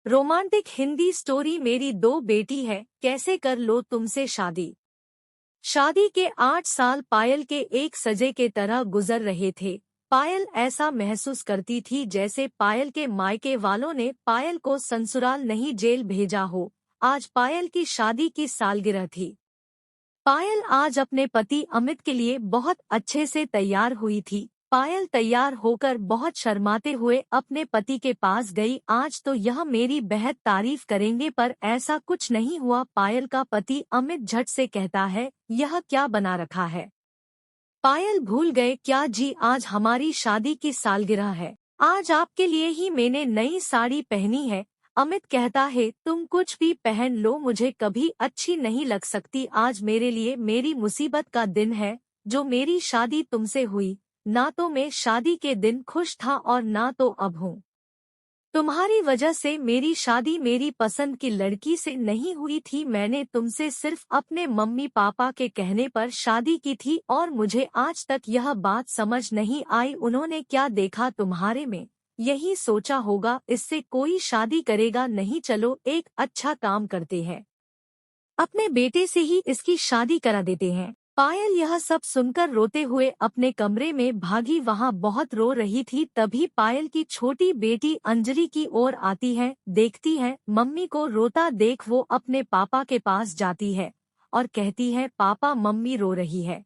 Romantic Hindi story. मेरी दो बेटी है, कैसे कर लो तुमसे शादी। शादी के 8 साल पायल के एक सजे के तरह गुजर रहे थे। पायल ऐसा महसूस करती थी जैसे पायल के मायके वालों ने पायल को ससुराल नहीं जेल भेजा हो। आज पायल की शादी की सालगिरह थी। पायल आज अपने पति अमित के लिए बहुत अच्छे से तैयार हुई थी। पायल तैयार होकर बहुत शर्माते हुए अपने पति के पास गई। आज तो यह मेरी बेहद तारीफ करेंगे, पर ऐसा कुछ नहीं हुआ। पायल का पति अमित झट से कहता है, यह क्या बना रखा है। पायल भूल गए क्या जी, आज हमारी शादी की सालगिरह है। आज आपके लिए ही मैंने नई साड़ी पहनी है। अमित कहता है, तुम कुछ भी पहन लो, मुझे कभी अच्छी नहीं लग सकती। आज मेरे लिए मेरी मुसीबत का दिन है, जो मेरी शादी तुमसे हुई। ना तो मैं शादी के दिन खुश था और ना तो अब हूँ। तुम्हारी वजह से मेरी शादी मेरी पसंद की लड़की से नहीं हुई थी। मैंने तुमसे सिर्फ अपने मम्मी पापा के कहने पर शादी की थी और मुझे आज तक यह बात समझ नहीं आई, उन्होंने क्या देखा तुम्हारे में। यही सोचा होगा इससे कोई शादी करेगा नहीं। चलो एक अच्छा काम करते हैं, अपने बेटे से ही इसकी शादी करा देते हैं। पायल यह सब सुनकर रोते हुए अपने कमरे में भागी। वहाँ बहुत रो रही थी। तभी पायल की छोटी बेटी अंजलि की ओर आती है। देखती है मम्मी को रोता देख वो अपने पापा के पास जाती है और कहती है, पापा मम्मी रो रही है,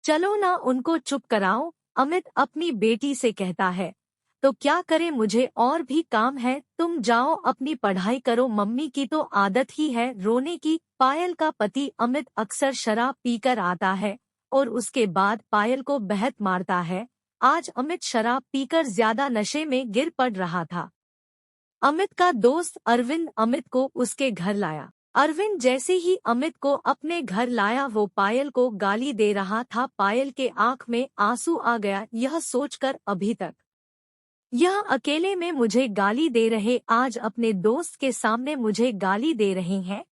चलो ना उनको चुप कराओ। अमित अपनी बेटी से कहता है, तो क्या करे, मुझे और भी काम है, तुम जाओ अपनी पढ़ाई करो, मम्मी की तो आदत ही है रोने की। पायल का पति अमित अक्सर शराब पीकर आता है और उसके बाद पायल को बेहद मारता है। आज अमित शराब पीकर ज्यादा नशे में गिर पड़ रहा था। अमित का दोस्त अरविंद अमित को उसके घर लाया। अरविंद जैसे ही अमित को अपने घर लाया वो पायल को गाली दे रहा था। पायल के आंख में आंसू आ गया, यह सोचकर अभी तक यह अकेले में मुझे गाली दे रहे, आज अपने दोस्त के सामने मुझे गाली दे रहे हैं।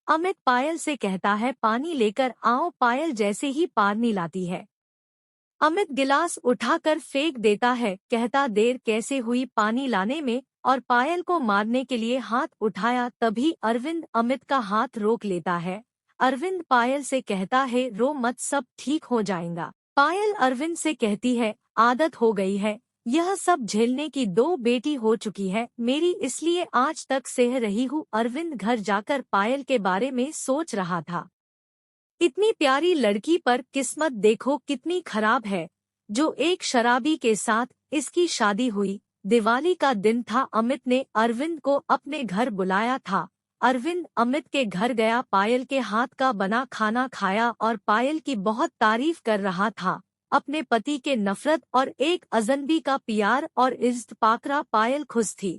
अमित पायल से कहता है, पानी लेकर आओ। पायल जैसे ही पानी लाती है, अमित गिलास उठाकर फेंक देता है, कहता देर कैसे हुई पानी लाने में, और पायल को मारने के लिए हाथ उठाया। तभी अरविंद अमित का हाथ रोक लेता है। अरविंद पायल से कहता है, रो मत, सब ठीक हो जाएगा। पायल अरविंद से कहती है, आदत हो गई है, यह सब झेलने की, दो बेटी हो चुकी है मेरी, इसलिए आज तक सह रही हूँ। अरविंद घर जाकर पायल के बारे में सोच रहा था। इतनी प्यारी लड़की पर किस्मत देखो कितनी खराब है, जो एक शराबी के साथ इसकी शादी हुई। दिवाली का दिन था। अमित ने अरविंद को अपने घर बुलाया था। अरविंद अमित के घर गया, पायल के हाथ का बना खाना खाया और पायल की बहुत तारीफ कर रहा था। अपने पति के नफरत और एक अजनबी का प्यार और इज्जत पाकर पायल खुश थी।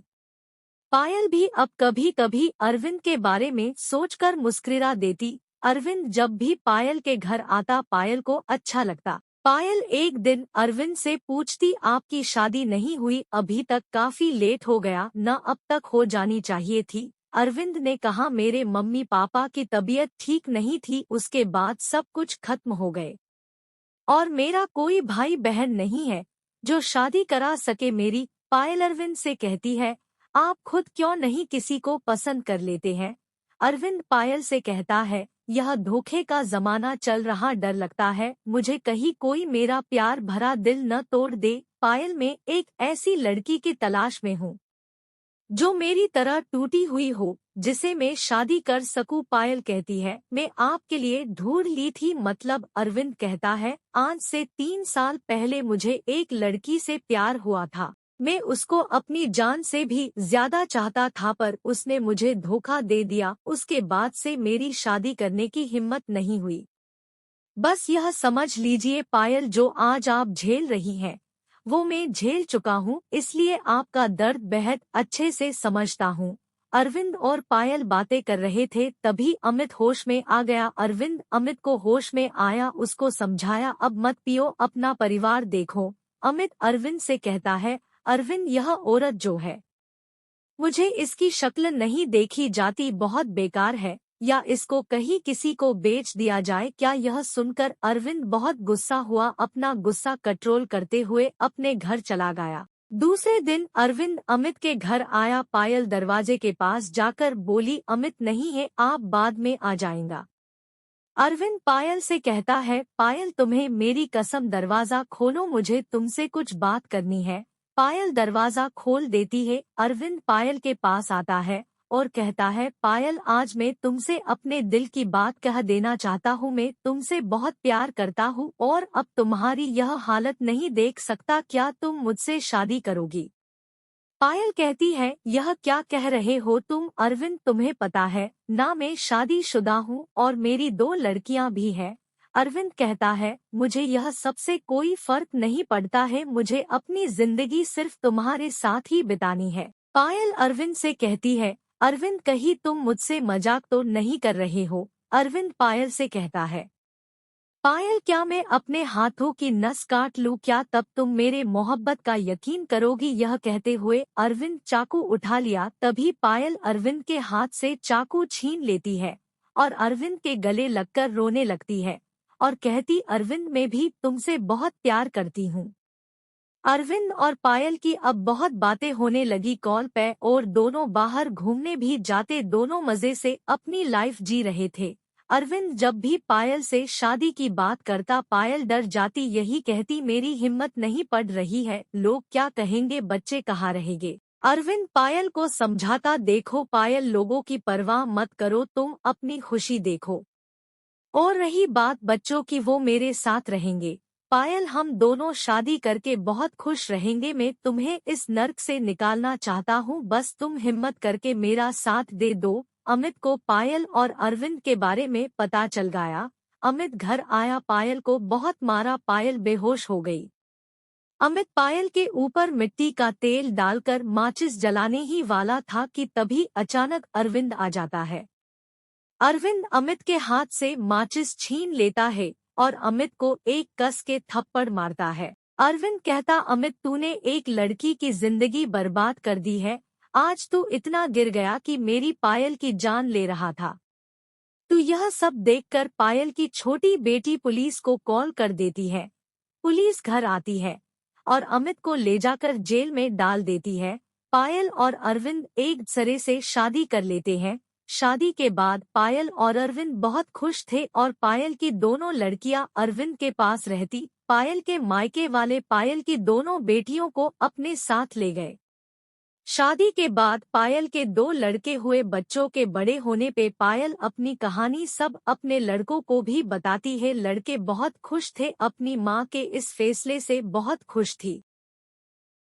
पायल भी अब कभी कभी अरविंद के बारे में सोचकर मुस्कुरा देती। अरविंद जब भी पायल के घर आता पायल को अच्छा लगता। पायल एक दिन अरविंद से पूछती, आपकी शादी नहीं हुई अभी तक, काफी लेट हो गया न, अब तक हो जानी चाहिए थी। अरविंद ने कहा, मेरे मम्मी पापा की तबीयत ठीक नहीं थी, उसके बाद सब कुछ खत्म हो गए और मेरा कोई भाई बहन नहीं है जो शादी करा सके मेरी। पायल अरविंद से कहती है, आप खुद क्यों नहीं किसी को पसंद कर लेते हैं। अरविंद पायल से कहता है, यह धोखे का जमाना चल रहा, डर लगता है मुझे कहीं कोई मेरा प्यार भरा दिल न तोड़ दे। पायल में एक ऐसी लड़की की तलाश में हूँ जो मेरी तरह टूटी हुई हो, जिसे मैं शादी कर सकूं। पायल कहती है, मैं आपके लिए ढूंढ ली थी। मतलब? अरविंद कहता है, आज से 3 साल पहले मुझे एक लड़की से प्यार हुआ था। मैं उसको अपनी जान से भी ज्यादा चाहता था, पर उसने मुझे धोखा दे दिया। उसके बाद से मेरी शादी करने की हिम्मत नहीं हुई। बस यह समझ लीजिए पायल, जो आज आप झेल रही हैं वो मैं झेल चुका हूँ, इसलिए आपका दर्द बेहद अच्छे से समझता हूँ। अरविंद और पायल बातें कर रहे थे, तभी अमित होश में आ गया। अरविंद अमित को होश में आया, उसको समझाया, अब मत पियो, अपना परिवार देखो। अमित अरविंद से कहता है, अरविंद यह औरत जो है, मुझे इसकी शक्ल नहीं देखी जाती, बहुत बेकार है, या इसको कहीं किसी को बेच दिया जाए क्या। यह सुनकर अरविंद बहुत गुस्सा हुआ, अपना गुस्सा कंट्रोल करते हुए अपने घर चला गया। दूसरे दिन अरविंद अमित के घर आया। पायल दरवाजे के पास जाकर बोली, अमित नहीं है, आप बाद में आ जाएगा। अरविंद पायल से कहता है, पायल तुम्हें मेरी कसम दरवाजा खोलो, मुझे तुमसे कुछ बात करनी है। पायल दरवाजा खोल देती है। अरविंद पायल के पास आता है और कहता है, पायल आज मैं तुमसे अपने दिल की बात कह देना चाहता हूँ। मैं तुमसे बहुत प्यार करता हूँ और अब तुम्हारी यह हालत नहीं देख सकता। क्या तुम मुझसे शादी करोगी? पायल कहती है, यह क्या कह रहे हो तुम अरविंद? तुम्हें पता है ना मैं शादीशुदा हूँ और मेरी 2 लड़कियां भी हैं। अरविंद कहता है, मुझे यह सबसे कोई फर्क नहीं पड़ता है, मुझे अपनी जिंदगी सिर्फ तुम्हारे साथ ही बितानी है। पायल अरविंद से कहती है, अरविंद कहीं तुम मुझसे मजाक तो नहीं कर रहे हो? अरविंद पायल से कहता है, पायल क्या मैं अपने हाथों की नस काट लूं? क्या तब तुम मेरे मोहब्बत का यकीन करोगी? यह कहते हुए अरविंद चाकू उठा लिया। तभी पायल अरविंद के हाथ से चाकू छीन लेती है और अरविंद के गले लगकर रोने लगती है और कहती, अरविंद मैं भी तुमसे बहुत प्यार करती हूँ। अरविंद और पायल की अब बहुत बातें होने लगी कॉल पे और दोनों बाहर घूमने भी जाते। दोनों मजे से अपनी लाइफ जी रहे थे। अरविंद जब भी पायल से शादी की बात करता, पायल डर जाती, यही कहती, मेरी हिम्मत नहीं पड़ रही है, लोग क्या कहेंगे, बच्चे कहाँ रहेंगे। अरविंद पायल को समझाता, देखो पायल, लोगों की परवाह मत करो, तुम अपनी खुशी देखो। और रही बात बच्चों की, वो मेरे साथ रहेंगे। पायल, हम दोनों शादी करके बहुत खुश रहेंगे। मैं तुम्हें इस नर्क से निकालना चाहता हूँ, बस तुम हिम्मत करके मेरा साथ दे दो। अमित को पायल और अरविंद के बारे में पता चल गया। अमित घर आया, पायल को बहुत मारा, पायल बेहोश हो गई। अमित पायल के ऊपर मिट्टी का तेल डालकर माचिस जलाने ही वाला था कि तभी अचानक अरविंद आ जाता है। अरविंद अमित के हाथ से माचिस छीन लेता है और अमित को एक कस के थप्पड़ मारता है। अरविंद कहता, अमित तूने एक लड़की की जिंदगी बर्बाद कर दी है। आज तू इतना गिर गया कि मेरी पायल की जान ले रहा था। तू यह सब देखकर पायल की छोटी बेटी पुलिस को कॉल कर देती है। पुलिस घर आती है और अमित को ले जाकर जेल में डाल देती है। पायल और अरविंद एक दूसरे से शादी कर लेते हैं। शादी के बाद पायल और अरविंद बहुत खुश थे और पायल की दोनों लड़कियां अरविंद के पास रहती। पायल के मायके वाले पायल की दोनों बेटियों को अपने साथ ले गए। शादी के बाद पायल के 2 लड़के हुए। बच्चों के बड़े होने पे पायल अपनी कहानी सब अपने लड़कों को भी बताती है। लड़के बहुत खुश थे, अपनी माँ के इस फैसले से बहुत खुश थी।